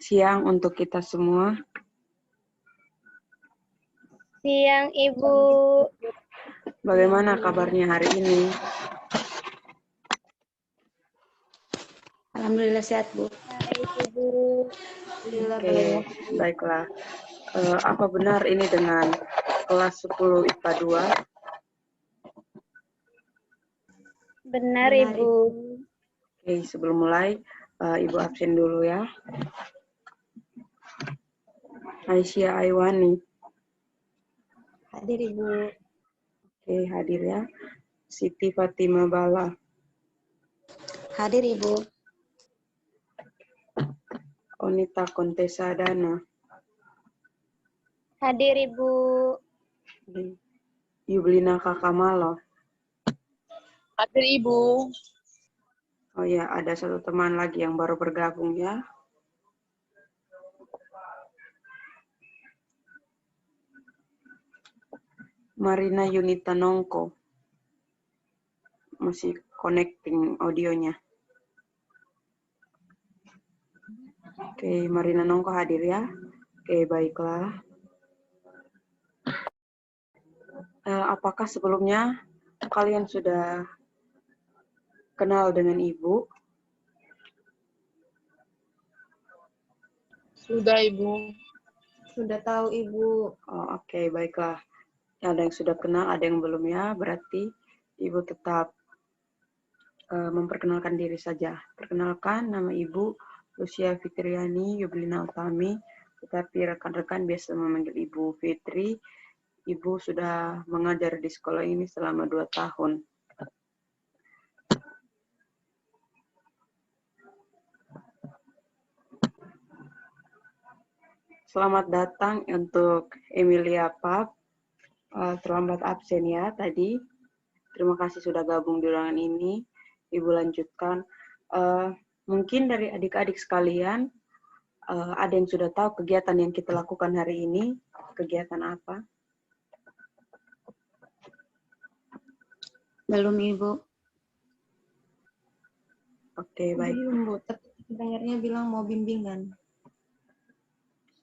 siang untuk kita semua. Siang, Ibu. Bagaimana kabarnya hari ini? Alhamdulillah sehat, Bu. Baik, Ibu. Alhamdulillah Oke, baiklah. Apa benar ini dengan kelas 10 IPA 2? Benar, Benar, Ibu. Oke, sebelum mulai, Ibu absen dulu ya. Aisyah Aiwani. Hadir, Ibu. Oke, hadir ya. Siti Fatima Bala. Hadir, Ibu. Onita Kontesa Dana. Hadir, Ibu. Yublina Kakamalo. Hadir, Ibu. Oh ya, ada satu teman lagi yang baru bergabung ya. Marina Yunita Nongko. Masih connecting audionya. Oke, Marina Nongko hadir ya. Oke, baiklah. Apakah sebelumnya kalian sudah kenal dengan Ibu? Sudah, Ibu. Sudah tahu, Ibu. Oh, oke, baiklah. Ada yang sudah kenal, ada yang belum ya. Berarti Ibu tetap memperkenalkan diri saja. Perkenalkan, nama Ibu Lucia Fitriani Yublina Utami, tetapi rekan-rekan biasa memanggil Ibu Fitri. Ibu sudah mengajar di sekolah ini selama 2 tahun. Selamat datang untuk Emilia Pap. Terlambat absen ya tadi. Terima kasih sudah gabung di ruangan ini. Ibu lanjutkan. Mungkin dari adik-adik sekalian, ada yang sudah tahu kegiatan yang kita lakukan hari ini. Kegiatan apa? Belum, Ibu. Oke, baik. Belum, Bu. Tapi dengarnya bilang mau bimbingan.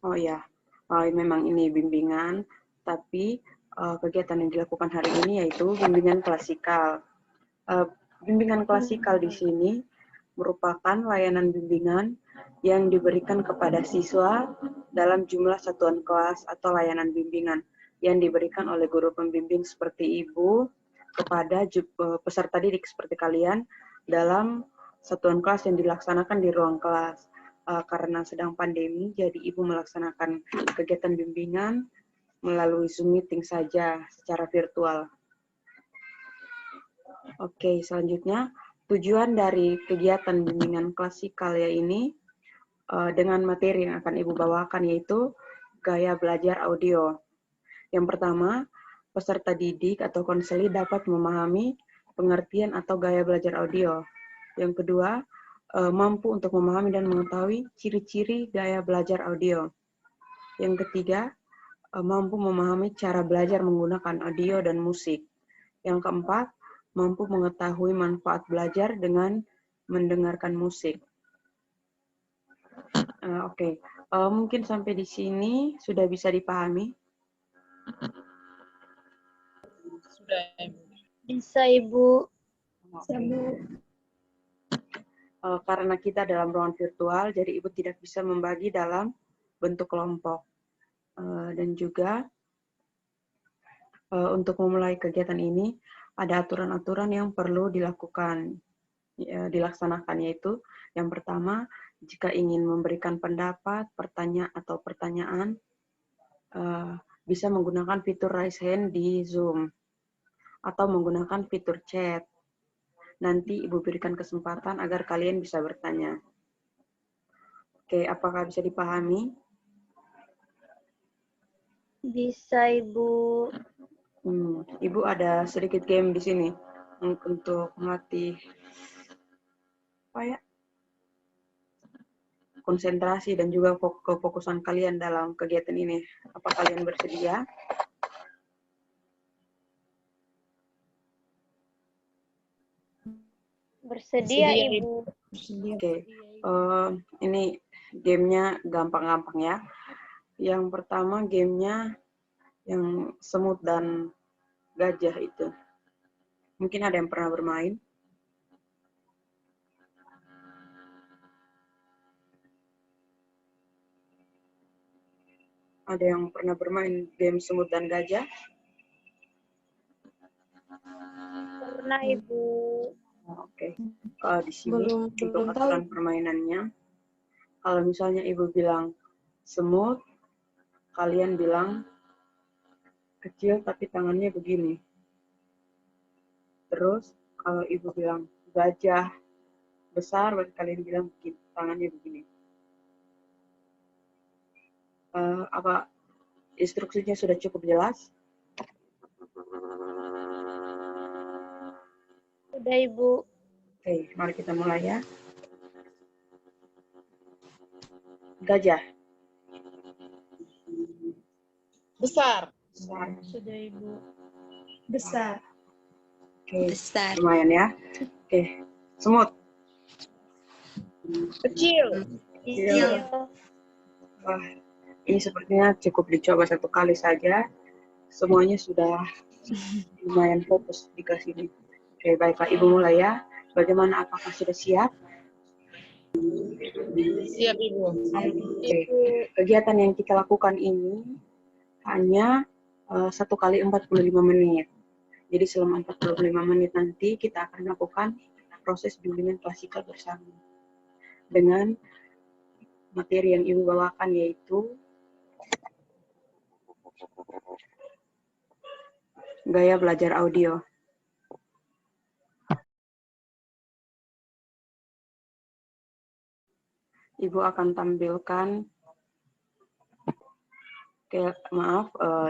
Oh ya, memang ini bimbingan, tapi kegiatan yang dilakukan hari ini yaitu bimbingan klasikal. Bimbingan klasikal di sini merupakan layanan bimbingan yang diberikan kepada siswa dalam jumlah satuan kelas atau layanan bimbingan yang diberikan oleh guru pembimbing seperti Ibu kepada peserta didik seperti kalian dalam satuan kelas yang dilaksanakan di ruang kelas. Karena sedang pandemi, jadi Ibu melaksanakan kegiatan bimbingan melalui Zoom meeting saja secara virtual. Oke, selanjutnya tujuan dari kegiatan bimbingan klasikal ya ini dengan materi yang akan Ibu bawakan yaitu gaya belajar audio. Yang pertama, peserta didik atau konseli dapat memahami pengertian atau gaya belajar audio. Yang kedua, mampu untuk memahami dan mengetahui ciri-ciri gaya belajar audio. Yang ketiga, mampu memahami cara belajar menggunakan audio dan musik. Yang keempat, mampu mengetahui manfaat belajar dengan mendengarkan musik. Oke. Mungkin sampai di sini sudah bisa dipahami? Sudah, Ibu. Bisa, Ibu. Bisa, Bu. Karena kita dalam ruangan virtual, jadi Ibu tidak bisa membagi dalam bentuk kelompok. Dan juga untuk memulai kegiatan ini, ada aturan-aturan yang perlu dilaksanakan, yaitu yang pertama, jika ingin memberikan pendapat, pertanyaan, bisa menggunakan fitur raise hand di Zoom, atau menggunakan fitur chat. Nanti Ibu berikan kesempatan agar kalian bisa bertanya. Oke, apakah bisa dipahami? Bisa, Ibu. Ibu ada sedikit game di sini untuk melatih konsentrasi dan juga kefokusan kalian dalam kegiatan ini. Apa kalian bersedia? Bersedia, Ibu. Oke, ini Gamenya gampang-gampang ya. Yang pertama gamenya yang semut dan gajah itu. Mungkin ada yang pernah bermain. Ada yang pernah bermain game semut dan gajah? Pernah Ibu. Oke. Di sini Belum untuk tahu. aturan permainannya, kalau misalnya Ibu bilang semut, kalian bilang kecil tapi tangannya begini. Terus kalau Ibu bilang gajah besar, berarti kalian bilang tangannya begini. Apa instruksinya sudah cukup jelas? Sudah Ibu. Oke, mari kita mulai ya. Gajah. Besar. Besar. Sudah Ibu. Besar. Oke, Besar. lumayan ya. Oke, semut. Kecil. Kecil. Wah, ini sepertinya cukup dicoba satu kali saja. Semuanya sudah lumayan fokus dikasih ini. Oke, baiklah Ibu mulai ya. Bagaimana, apakah sudah siap? Siap, Ibu. Oke, kegiatan yang kita lakukan ini hanya 1 kali 45 menit. Jadi selama 45 menit nanti kita akan melakukan proses bimbingan klasikal bersama. Dengan materi yang Ibu bawakan yaitu gaya belajar audio. Ibu akan tampilkan,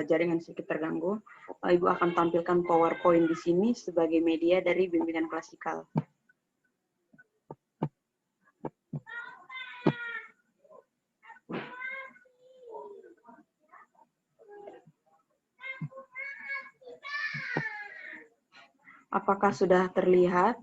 jaringan sedikit terganggu. Ibu akan tampilkan PowerPoint di sini sebagai media dari bimbingan klasikal. Apakah sudah terlihat?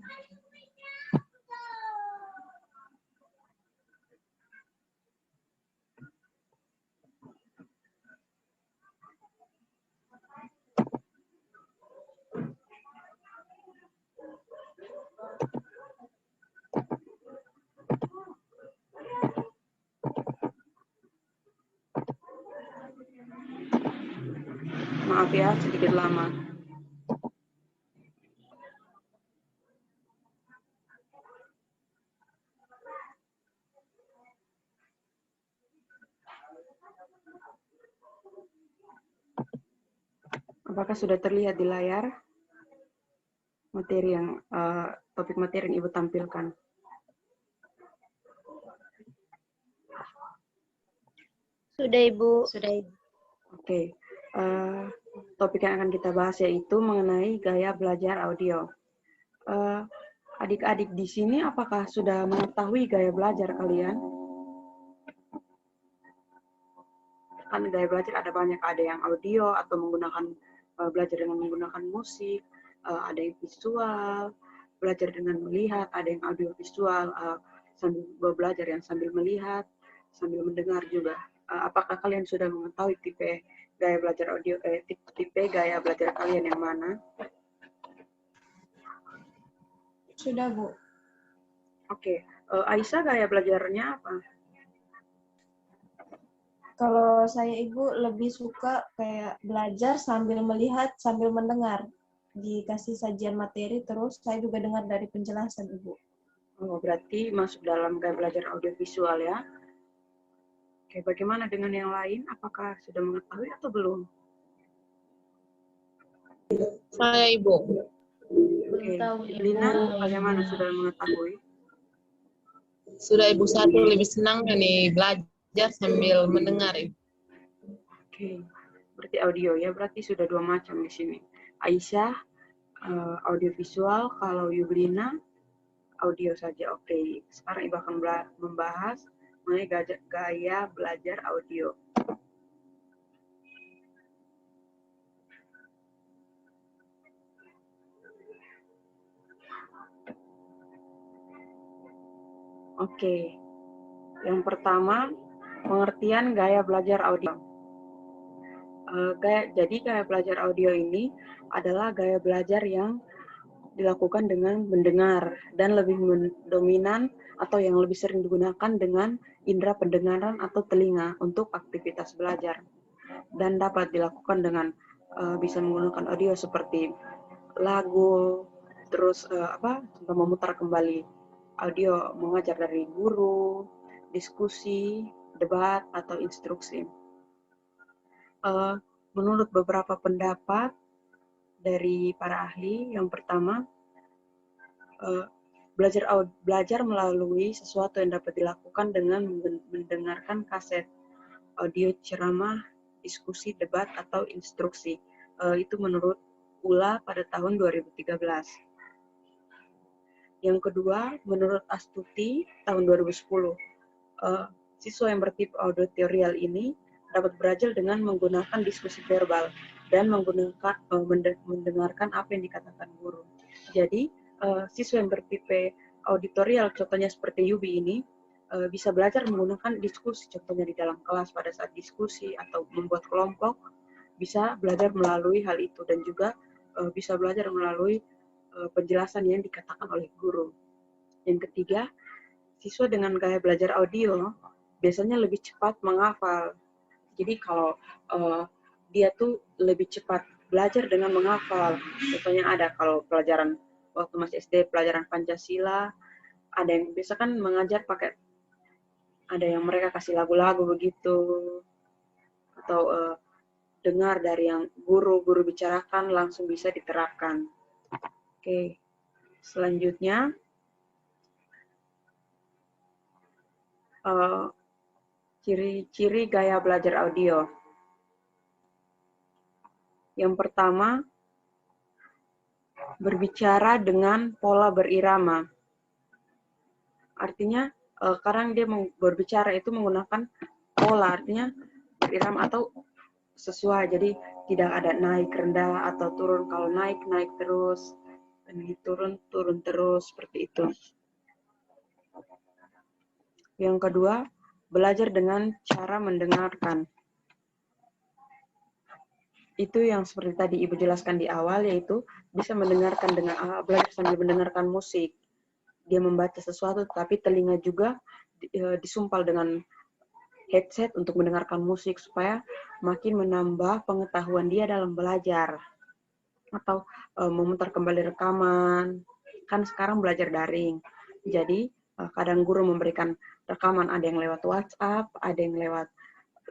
Maaf ya, sedikit lama. Apakah sudah terlihat di layar materi yang topik materi yang Ibu tampilkan? Sudah Ibu. Sudah Ibu. Oke, topik yang akan kita bahas yaitu mengenai gaya belajar audio. Adik-adik di sini apakah sudah mengetahui gaya belajar kalian? Kan gaya belajar ada banyak, ada yang audio atau menggunakan belajar dengan menggunakan musik, ada yang visual, belajar dengan melihat, ada yang audio visual, sambil belajar yang sambil melihat, sambil mendengar juga. Apakah kalian sudah mengetahui tipe gaya belajar audio, tipe gaya belajar kalian yang mana? Sudah, Bu. Oke, Aisyah gaya belajarnya apa? Kalau saya Ibu lebih suka kayak belajar sambil melihat, sambil mendengar. Dikasih sajian materi, terus saya juga dengar dari penjelasan Ibu. Oh, berarti masuk dalam gaya belajar audiovisual ya. Oke, bagaimana dengan yang lain? Apakah sudah mengetahui atau belum? Saya, Ibu. Oke, tahu, Ibu. Lina, bagaimana sudah mengetahui? Sudah, Ibu. Satu lebih senang nih belajar sambil mendengar, Ibu. Oke, berarti audio ya. Berarti sudah 2 macam di sini. Aisyah, audiovisual. Kalau Yublina, audio saja. Oke, sekarang Ibu akan membahas mengenai gaya belajar audio. Oke, Yang pertama, pengertian gaya belajar audio. Jadi gaya belajar audio ini adalah gaya belajar yang dilakukan dengan mendengar dan lebih dominan atau yang lebih sering digunakan dengan indera pendengaran atau telinga untuk aktivitas belajar, dan dapat dilakukan dengan bisa menggunakan audio seperti lagu, terus contoh memutar kembali audio mengajar dari guru, diskusi, debat, atau instruksi. Menurut beberapa pendapat dari para ahli, yang pertama, belajar melalui sesuatu yang dapat dilakukan dengan mendengarkan kaset, audio ceramah, diskusi, debat, atau instruksi. Itu menurut ULA pada tahun 2013. Yang kedua, menurut Astuti tahun 2010, siswa yang bertipe auditorial ini dapat belajar dengan menggunakan diskusi verbal dan mendengarkan apa yang dikatakan guru. Jadi, siswa yang bertipe auditorial, contohnya seperti Yubi ini, bisa belajar menggunakan diskusi, contohnya di dalam kelas pada saat diskusi atau membuat kelompok, bisa belajar melalui hal itu, dan juga bisa belajar melalui penjelasan yang dikatakan oleh guru. Yang ketiga, siswa dengan gaya belajar audio biasanya lebih cepat menghafal. Jadi kalau dia tuh lebih cepat belajar dengan menghafal. Contohnya ada kalau pelajaran waktu masih SD, pelajaran Pancasila, ada yang biasa kan mengajar pakai, ada yang mereka kasih lagu-lagu begitu, atau dengar dari yang guru bicarakan langsung bisa diterapkan. Oke, selanjutnya ciri-ciri gaya belajar audio. Yang pertama, berbicara dengan pola berirama. Artinya, kadang dia berbicara itu menggunakan pola, artinya berirama atau sesuai. Jadi, tidak ada naik, rendah, atau turun. Kalau naik, naik terus. Dan turun, turun terus. Seperti itu. Yang kedua, belajar dengan cara mendengarkan. Itu yang seperti tadi Ibu jelaskan di awal, yaitu bisa mendengarkan dengan belajar sambil mendengarkan musik. Dia membaca sesuatu, tapi telinga juga disumpal dengan headset untuk mendengarkan musik, supaya makin menambah pengetahuan dia dalam belajar. Atau memutar kembali rekaman. Kan sekarang belajar daring. Jadi, kadang guru memberikan rekaman, ada yang lewat WhatsApp, ada yang lewat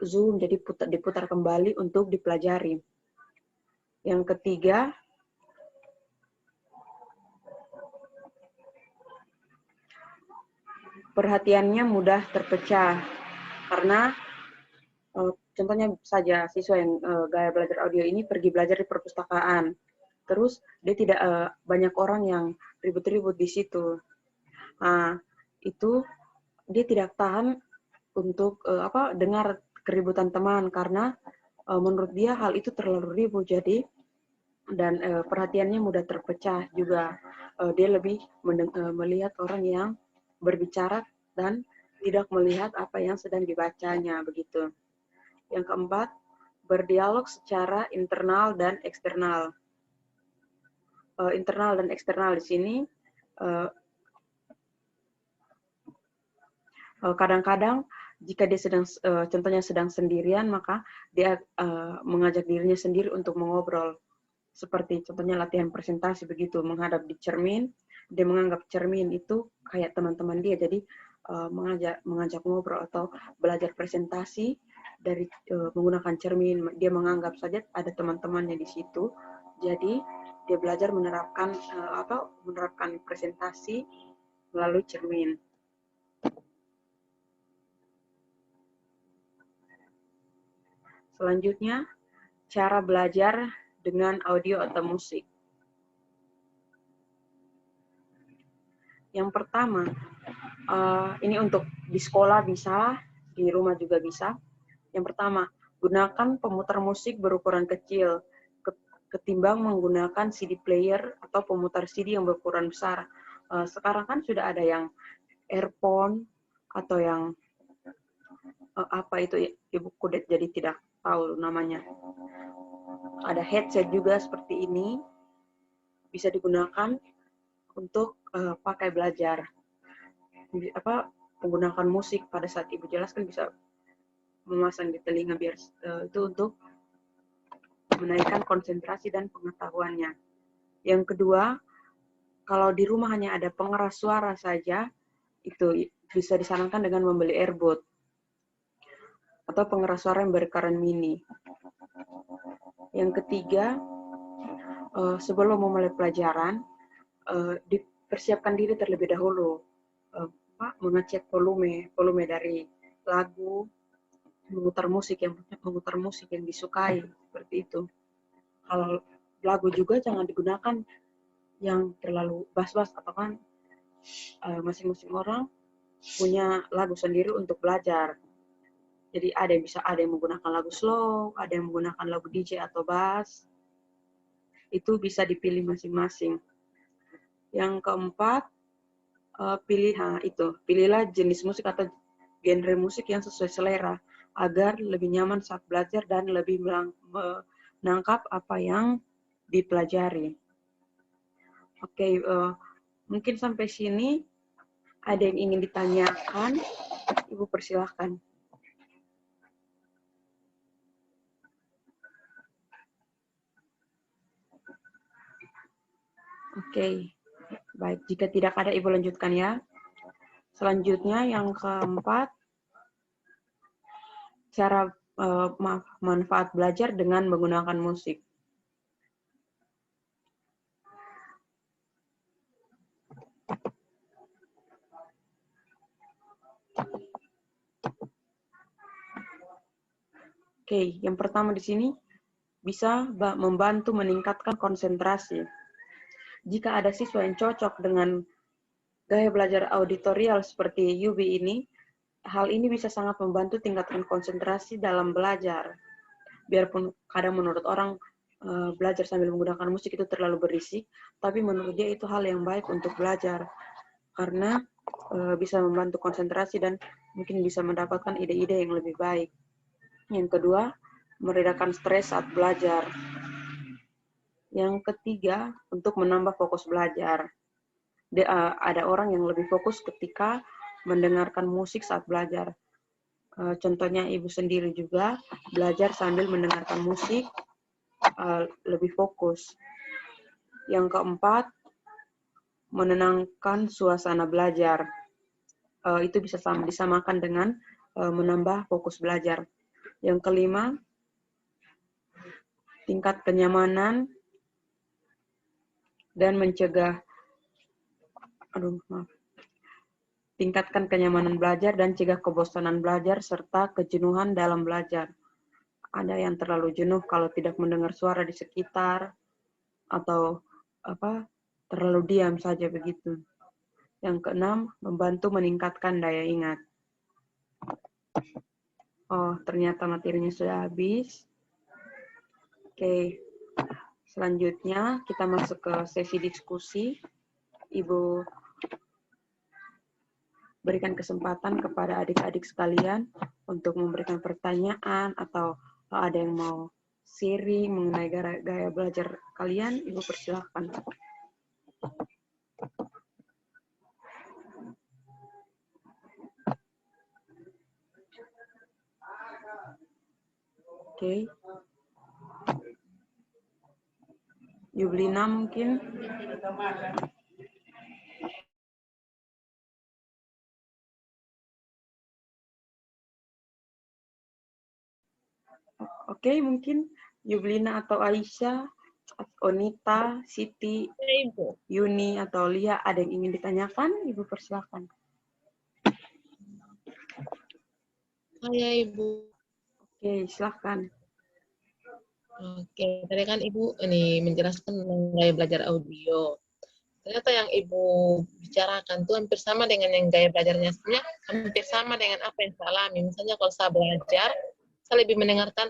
Zoom, jadi diputar kembali untuk dipelajari. Yang ketiga, perhatiannya mudah terpecah, karena contohnya saja siswa yang gaya belajar audio ini pergi belajar di perpustakaan, terus dia tidak banyak orang yang ribut-ribut di situ. Nah, itu dia tidak tahan untuk dengar keributan teman, karena menurut dia hal itu terlalu ribut, jadi dan perhatiannya mudah terpecah juga. Dia lebih melihat orang yang berbicara dan tidak melihat apa yang sedang dibacanya, begitu. Yang keempat, berdialog secara internal dan eksternal. Internal dan eksternal di sini kadang-kadang jika dia contohnya sedang sendirian, maka dia mengajak dirinya sendiri untuk mengobrol. Seperti contohnya latihan presentasi begitu, menghadap di cermin, dia menganggap cermin itu kayak teman-teman dia, jadi mengajak ngobrol atau belajar presentasi dari menggunakan cermin. Dia menganggap saja ada teman-temannya di situ, jadi dia belajar menerapkan presentasi melalui cermin. Selanjutnya, cara belajar dengan audio atau musik. Yang pertama, ini untuk di sekolah bisa, di rumah juga bisa. Yang pertama, gunakan pemutar musik berukuran kecil ketimbang menggunakan CD player atau pemutar CD yang berukuran besar. Sekarang kan sudah ada yang earphone atau yang apa itu Ibu Kudet jadi tidak tahu namanya. Ada headset juga seperti ini, bisa digunakan untuk pakai belajar. Menggunakan musik pada saat Ibu jelaskan bisa memasang di telinga biar itu untuk menaikkan konsentrasi dan pengetahuannya. Yang kedua, kalau di rumah hanya ada pengeras suara saja, itu bisa disarankan dengan membeli earbud atau pengeras suara yang berkaran mini. Yang ketiga, sebelum memulai pelajaran, dipersiapkan diri terlebih dahulu, mengecek volume dari lagu, memutar musik yang disukai, seperti itu. Kalau lagu juga jangan digunakan yang terlalu bas-bas, atau kan masing-masing orang punya lagu sendiri untuk belajar. Jadi ada yang menggunakan lagu slow, ada yang menggunakan lagu DJ atau bass. Itu bisa dipilih masing-masing. Yang keempat, pilihlah jenis musik atau genre musik yang sesuai selera agar lebih nyaman saat belajar dan lebih menangkap apa yang dipelajari. Oke, mungkin sampai sini ada yang ingin ditanyakan, Ibu persilahkan. Oke, baik. Jika tidak ada, Ibu lanjutkan ya. Selanjutnya yang keempat, cara manfaat belajar dengan menggunakan musik. Oke, yang pertama di sini bisa membantu meningkatkan konsentrasi. Jika ada siswa yang cocok dengan gaya belajar auditorial seperti Yubi ini, hal ini bisa sangat membantu tingkatkan konsentrasi dalam belajar. Biarpun kadang menurut orang belajar sambil menggunakan musik itu terlalu berisik, tapi menurut dia itu hal yang baik untuk belajar. Karena bisa membantu konsentrasi dan mungkin bisa mendapatkan ide-ide yang lebih baik. Yang kedua, meredakan stres saat belajar. Yang ketiga, untuk menambah fokus belajar. Ada orang yang lebih fokus ketika mendengarkan musik saat belajar. Contohnya Ibu sendiri juga belajar sambil mendengarkan musik, lebih fokus. Yang keempat, menenangkan suasana belajar. Itu bisa disamakan dengan menambah fokus belajar. Yang kelima, tingkat kenyamanan dan tingkatkan kenyamanan belajar dan cegah kebosanan belajar serta kejenuhan dalam belajar. Ada yang terlalu jenuh kalau tidak mendengar suara di sekitar atau terlalu diam saja begitu. Yang keenam, membantu meningkatkan daya ingat. Oh, ternyata materinya sudah habis. Oke. Selanjutnya kita masuk ke sesi diskusi. Ibu berikan kesempatan kepada adik-adik sekalian untuk memberikan pertanyaan atau ada yang mau sharing mengenai gaya belajar kalian, Ibu persilahkan. Oke. Yublina mungkin. Oke, mungkin Yublina atau Aisyah, Onita, Siti, Yuni, atau Lia, ada yang ingin ditanyakan? Ibu persilahkan. Saya Ibu. Oke, silahkan. Oke, tadi kan Ibu ini menjelaskan gaya belajar audio. Ternyata yang Ibu bicarakan itu hampir sama dengan yang gaya belajarnya. Sebenarnya hampir sama dengan apa yang saya alami. Misalnya kalau saya belajar, saya lebih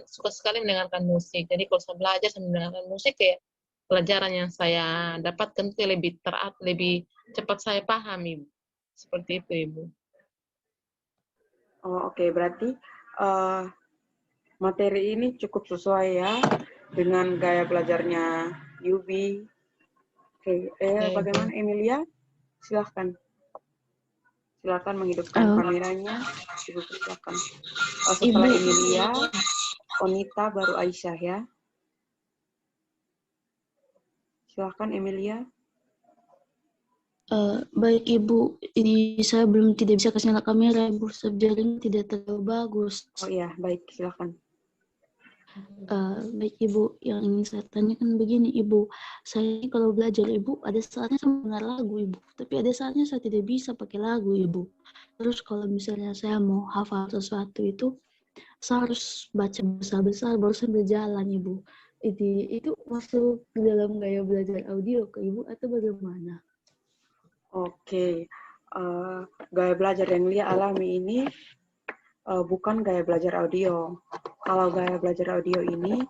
suka sekali mendengarkan musik. Jadi kalau saya belajar sambil mendengarkan musik, kayak pelajaran yang saya dapatkan itu lebih cepat saya pahami. Seperti itu, Ibu. Oh, oke. Berarti materi ini cukup sesuai ya dengan gaya belajarnya Yubi. Oke, Ya, Ibu. bagaimana Emilia? Silahkan. Silakan menghidupkan kameranya. Ibu silakan. Setelah Ibu. Emilia, Onita baru Aisyah ya. Silakan Emilia. Baik Ibu, ini saya belum tidak bisa kasih nyala kamera, Ibu. Sebab jaring tidak terlalu bagus. Oh iya, baik, silakan. Baik Ibu, yang ingin saya tanyakan begini Ibu, saya kalau belajar Ibu, ada saatnya saya mendengar lagu Ibu, tapi ada saatnya saya tidak bisa pakai lagu Ibu. Terus kalau misalnya saya mau hafal sesuatu itu, saya harus baca besar-besar baru sambil jalan Ibu. Itu masuk ke dalam gaya belajar audio ke Ibu atau bagaimana? Oke, gaya belajar yang Lia alami ini bukan gaya belajar audio. Kalau gaya belajar audio ini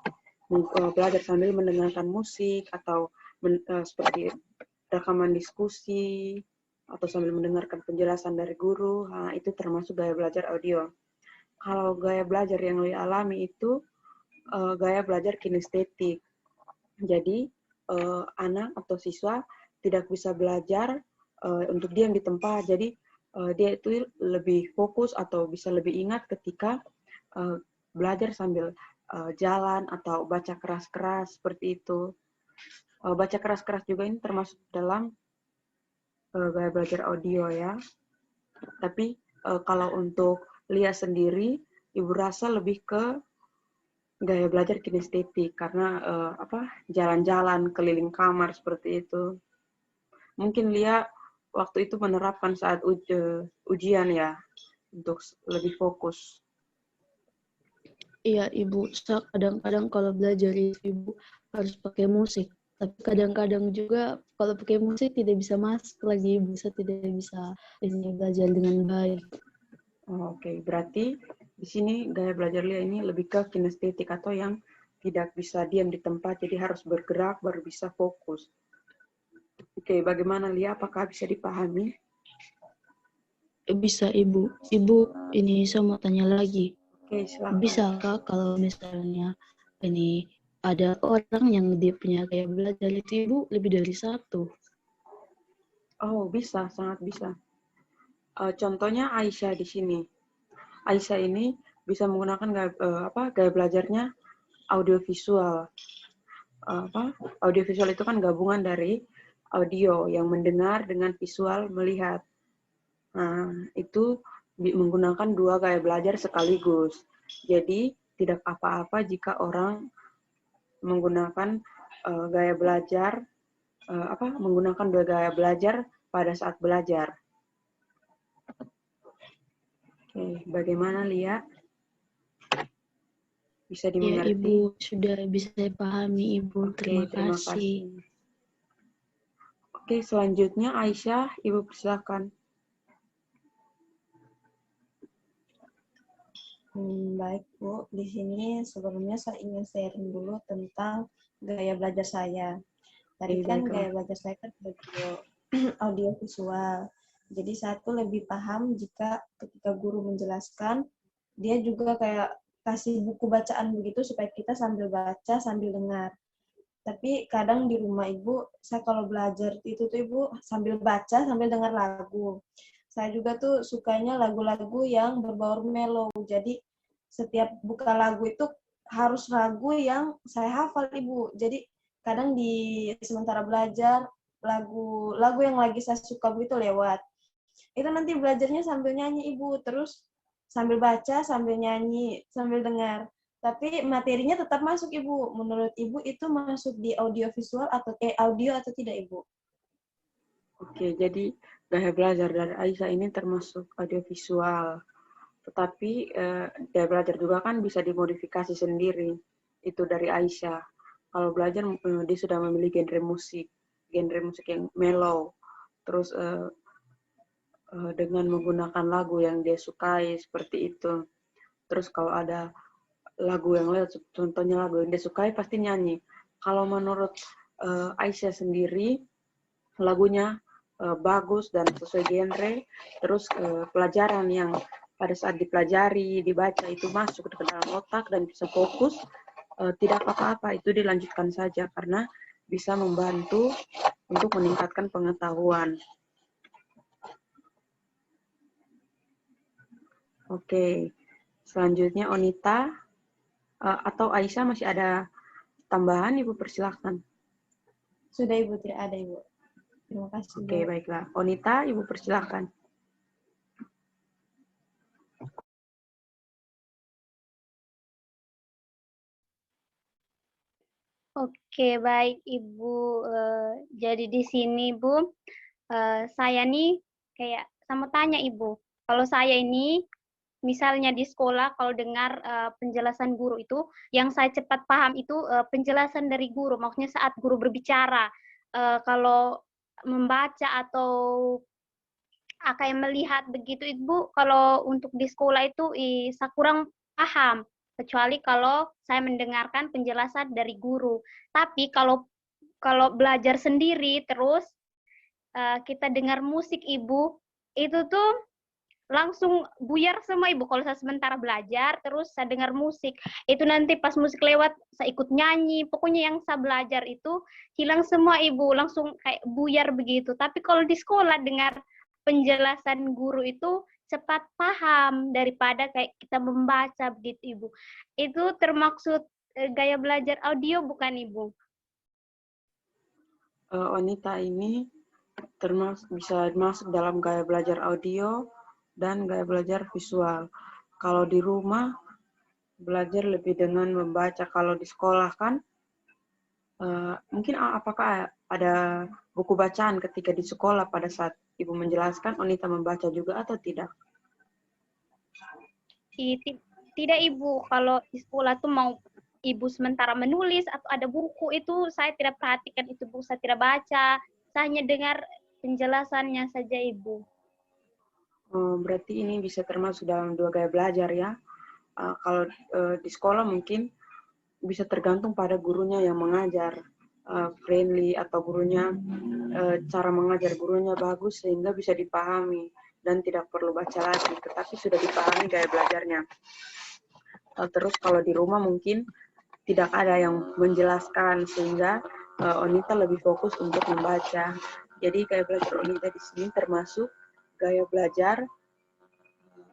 belajar sambil mendengarkan musik atau seperti rekaman diskusi atau sambil mendengarkan penjelasan dari guru, itu termasuk gaya belajar audio. Kalau gaya belajar yang Lia alami itu gaya belajar kinestetik. Jadi anak atau siswa tidak bisa belajar untuk diam di tempat. Jadi dia itu lebih fokus atau bisa lebih ingat ketika belajar sambil jalan atau baca keras-keras seperti itu. Baca keras-keras juga ini termasuk dalam gaya belajar audio ya. Tapi kalau untuk Lia sendiri, Ibu rasa lebih ke gaya belajar kinestetik karena jalan-jalan keliling kamar seperti itu. Mungkin Lia waktu itu menerapkan saat ujian ya untuk lebih fokus. Iya Ibu, saya kadang-kadang kalau belajar Ibu harus pakai musik. Tapi kadang-kadang juga kalau pakai musik tidak bisa masuk lagi Ibu, saya tidak bisa ini belajar dengan baik. Oke, berarti di sini gaya belajar Lia ini lebih ke kinestetik atau yang tidak bisa diam di tempat, jadi harus bergerak baru bisa fokus. Oke, bagaimana Lia? Apakah bisa dipahami? Bisa Ibu. Ibu, ini saya mau tanya lagi. Oke, silakan. Bisakah kalau misalnya ini ada orang yang dia punya gaya belajar itu Ibu lebih dari satu? Oh, bisa, sangat bisa. Contohnya Aisyah di sini. Aisyah ini bisa menggunakan gaya belajarnya audiovisual. Audiovisual itu kan gabungan dari audio yang mendengar dengan visual melihat. Nah, itu menggunakan dua gaya belajar sekaligus. Jadi tidak apa-apa jika orang menggunakan gaya belajar menggunakan dua gaya belajar pada saat belajar. Oke, bagaimana Lia? Bisa Ya dimengerti? Ibu, sudah bisa saya pahami Ibu. Oke, terima kasih. Oke, selanjutnya Aisyah, Ibu persilakan. Baik Bu, di sini sebelumnya saya ingin sharing dulu tentang gaya belajar saya. Tadi kan gaya belajar saya kan audio visual. Jadi saya tuh lebih paham jika ketika guru menjelaskan, dia juga kayak kasih buku bacaan begitu supaya kita sambil baca sambil dengar. Tapi kadang di rumah Ibu, saya kalau belajar itu tuh Ibu sambil baca sambil dengar lagu. Saya juga tuh sukanya lagu-lagu yang berbau mellow. Jadi setiap buka lagu itu harus lagu yang saya hafal Ibu. Jadi kadang di sementara belajar lagu yang lagi saya suka begitu lewat. Itu nanti belajarnya sambil nyanyi Ibu, terus sambil baca, sambil nyanyi, sambil dengar. Tapi materinya tetap masuk Ibu. Menurut Ibu itu masuk di audio visual atau audio atau tidak Ibu? Oke, jadi gaya belajar dari Aisyah ini termasuk audiovisual. Tetapi gaya belajar juga kan bisa dimodifikasi sendiri. Itu dari Aisyah. Kalau belajar dia sudah memilih genre musik yang mellow. Terus dengan menggunakan lagu yang dia sukai seperti itu. Terus kalau ada lagu yang lain, contohnya lagu yang dia sukai pasti nyanyi. Kalau menurut Aisyah sendiri, lagunya bagus dan sesuai genre, terus pelajaran yang pada saat dipelajari, dibaca itu masuk ke dalam otak dan bisa fokus, tidak apa-apa, itu dilanjutkan saja karena bisa membantu untuk meningkatkan pengetahuan. Oke, selanjutnya Onita atau Aisyah masih ada tambahan, Ibu persilahkan. Sudah Ibu, tidak ada Ibu. Terima kasih. Oke, baiklah. Onita, Ibu persilahkan. Oke, baik Ibu. Jadi di sini Bu, saya nih kayak sama tanya Ibu. Kalau saya ini misalnya di sekolah kalau dengar penjelasan guru itu, yang saya cepat paham itu penjelasan dari guru. Maksudnya saat guru berbicara, kalau membaca atau kayak melihat begitu Ibu, kalau untuk di sekolah itu saya kurang paham. Kecuali kalau saya mendengarkan penjelasan dari guru. Tapi kalau belajar sendiri terus kita dengar musik Ibu, itu tuh langsung buyar semua Ibu. Kalau saya sementara belajar terus saya dengar musik, itu nanti pas musik lewat saya ikut nyanyi. Pokoknya yang saya belajar itu hilang semua Ibu, langsung kayak buyar begitu. Tapi kalau di sekolah dengar penjelasan guru itu cepat paham daripada kayak kita membaca begitu Ibu. Itu termaksud gaya belajar audio bukan Ibu? Onita ini bisa masuk dalam gaya belajar audio dan gaya belajar visual. Kalau di rumah belajar lebih dengan membaca. Kalau di sekolah kan mungkin apakah ada buku bacaan ketika di sekolah pada saat Ibu menjelaskan, Onita membaca juga atau tidak? Tidak Ibu, kalau di sekolah tuh mau Ibu sementara menulis atau ada buku itu saya tidak perhatikan itu buku, saya tidak baca, saya hanya dengar penjelasannya saja Ibu. Berarti ini bisa termasuk dalam dua gaya belajar ya. Kalau di sekolah mungkin bisa tergantung pada gurunya yang mengajar, friendly atau gurunya cara mengajar gurunya bagus sehingga bisa dipahami dan tidak perlu baca lagi, tetapi sudah dipahami gaya belajarnya. Terus kalau di rumah mungkin tidak ada yang menjelaskan sehingga Onita lebih fokus untuk membaca. Jadi gaya belajar Onita di sini termasuk gaya belajar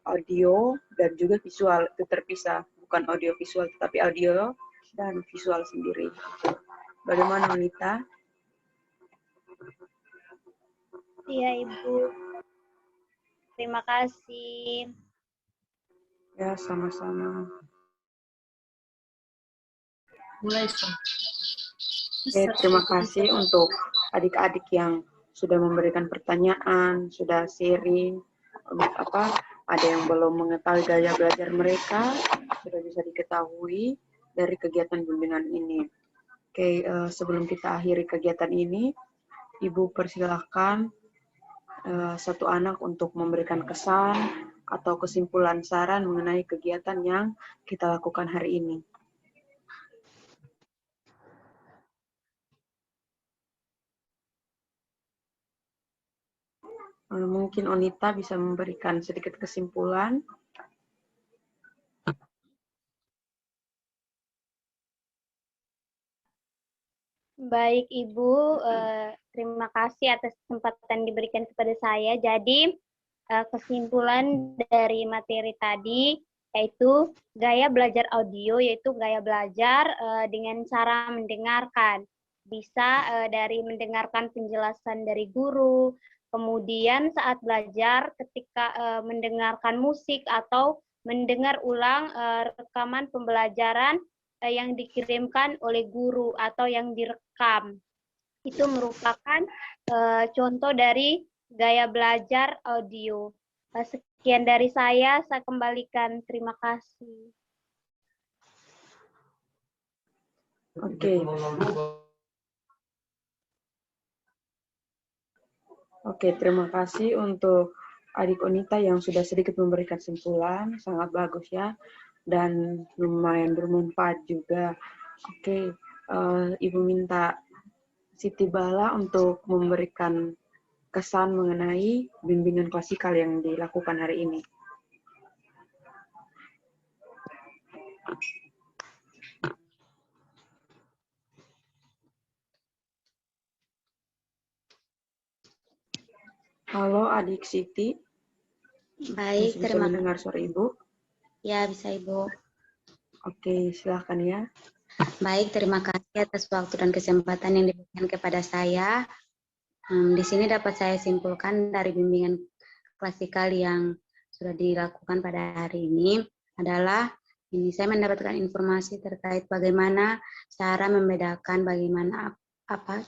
audio dan juga visual, itu terpisah, bukan audio visual tetapi audio dan visual sendiri. Bagaimana Onita? Iya Ibu. Terima kasih. Ya, sama-sama. Mulai. Oke, terima kasih untuk adik-adik yang sudah memberikan pertanyaan, sudah sharing, ada yang belum mengetahui gaya belajar mereka, sudah bisa diketahui dari kegiatan bimbingan ini. Oke, sebelum kita akhiri kegiatan ini, Ibu persilahkan satu anak untuk memberikan kesan atau kesimpulan saran mengenai kegiatan yang kita lakukan hari ini. Mungkin Onita bisa memberikan sedikit kesimpulan. Baik Ibu, terima kasih atas kesempatan diberikan kepada saya. Jadi kesimpulan dari materi tadi yaitu gaya belajar audio, yaitu gaya belajar dengan cara mendengarkan. Bisa dari mendengarkan penjelasan dari guru, kemudian saat belajar ketika mendengarkan musik atau mendengar ulang rekaman pembelajaran yang dikirimkan oleh guru atau yang direkam. Itu merupakan contoh dari gaya belajar audio. Sekian dari saya kembalikan. Terima kasih. Oke, terima kasih untuk adik Onita yang sudah sedikit memberikan kesimpulan, sangat bagus ya, dan lumayan bermanfaat juga. Oke, Ibu minta Siti Bala untuk memberikan kesan mengenai bimbingan klasikal yang dilakukan hari ini. Halo Adik Siti, Baik, masih bisa terima mendengar suara Ibu? Ya, bisa Ibu. Oke, silakan ya. Baik, terima kasih atas waktu dan kesempatan yang diberikan kepada saya. Di sini dapat saya simpulkan dari bimbingan klasikal yang sudah dilakukan pada hari ini adalah saya mendapatkan informasi terkait bagaimana cara membedakan bagaimana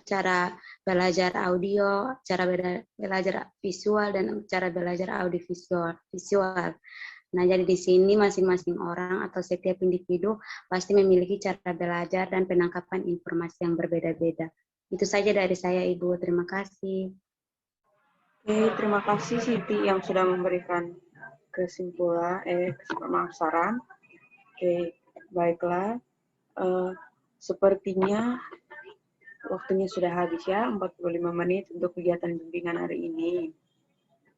cara belajar audio, cara belajar visual, dan cara belajar audiovisual. Nah, jadi di sini masing-masing orang atau setiap individu pasti memiliki cara belajar dan penangkapan informasi yang berbeda-beda. Itu saja dari saya, Ibu. Terima kasih. Oke, terima kasih Siti yang sudah memberikan saran. Oke, baiklah. Sepertinya waktunya sudah habis ya, 45 menit untuk kegiatan bimbingan hari ini.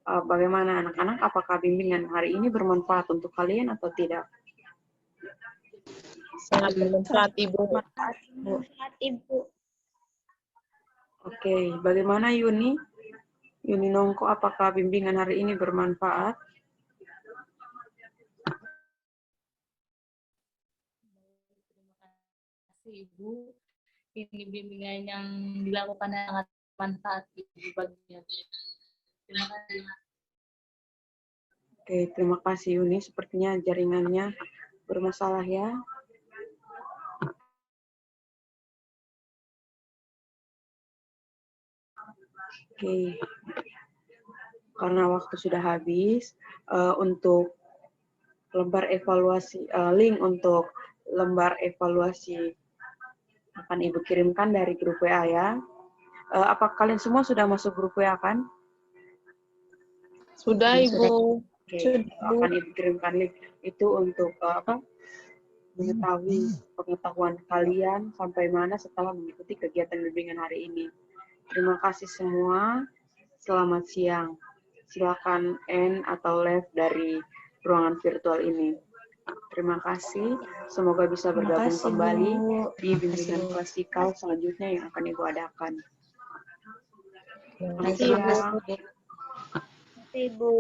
Bagaimana anak-anak, apakah bimbingan hari ini bermanfaat untuk kalian atau tidak? Sangat bermanfaat, Ibu. Bermanfaat, Ibu. Oke, bagaimana Yuni? Yuni Nongko, apakah bimbingan hari ini bermanfaat? Terima kasih Ibu. Ini bimbingan yang dilakukan sangat bermanfaat Ibu baginya. Terima kasih. Oke, terima kasih Yuni. Sepertinya jaringannya bermasalah ya. Oke, karena waktu sudah habis, untuk lembar evaluasi, link untuk lembar evaluasi akan Ibu kirimkan dari grup WA ya. Apa kalian semua sudah masuk grup WA kan? Sudah, Ibu. Oke, akan Ibu kirimkan link itu untuk mengetahui pengetahuan kalian sampai mana setelah mengikuti kegiatan bimbingan hari ini. Terima kasih semua. Selamat siang. Silakan end atau live dari ruangan virtual ini. Terima kasih. Semoga bisa bergabung kembali di bimbingan klasikal selanjutnya yang akan Ibu adakan. Baik, terima kasih. Ibu.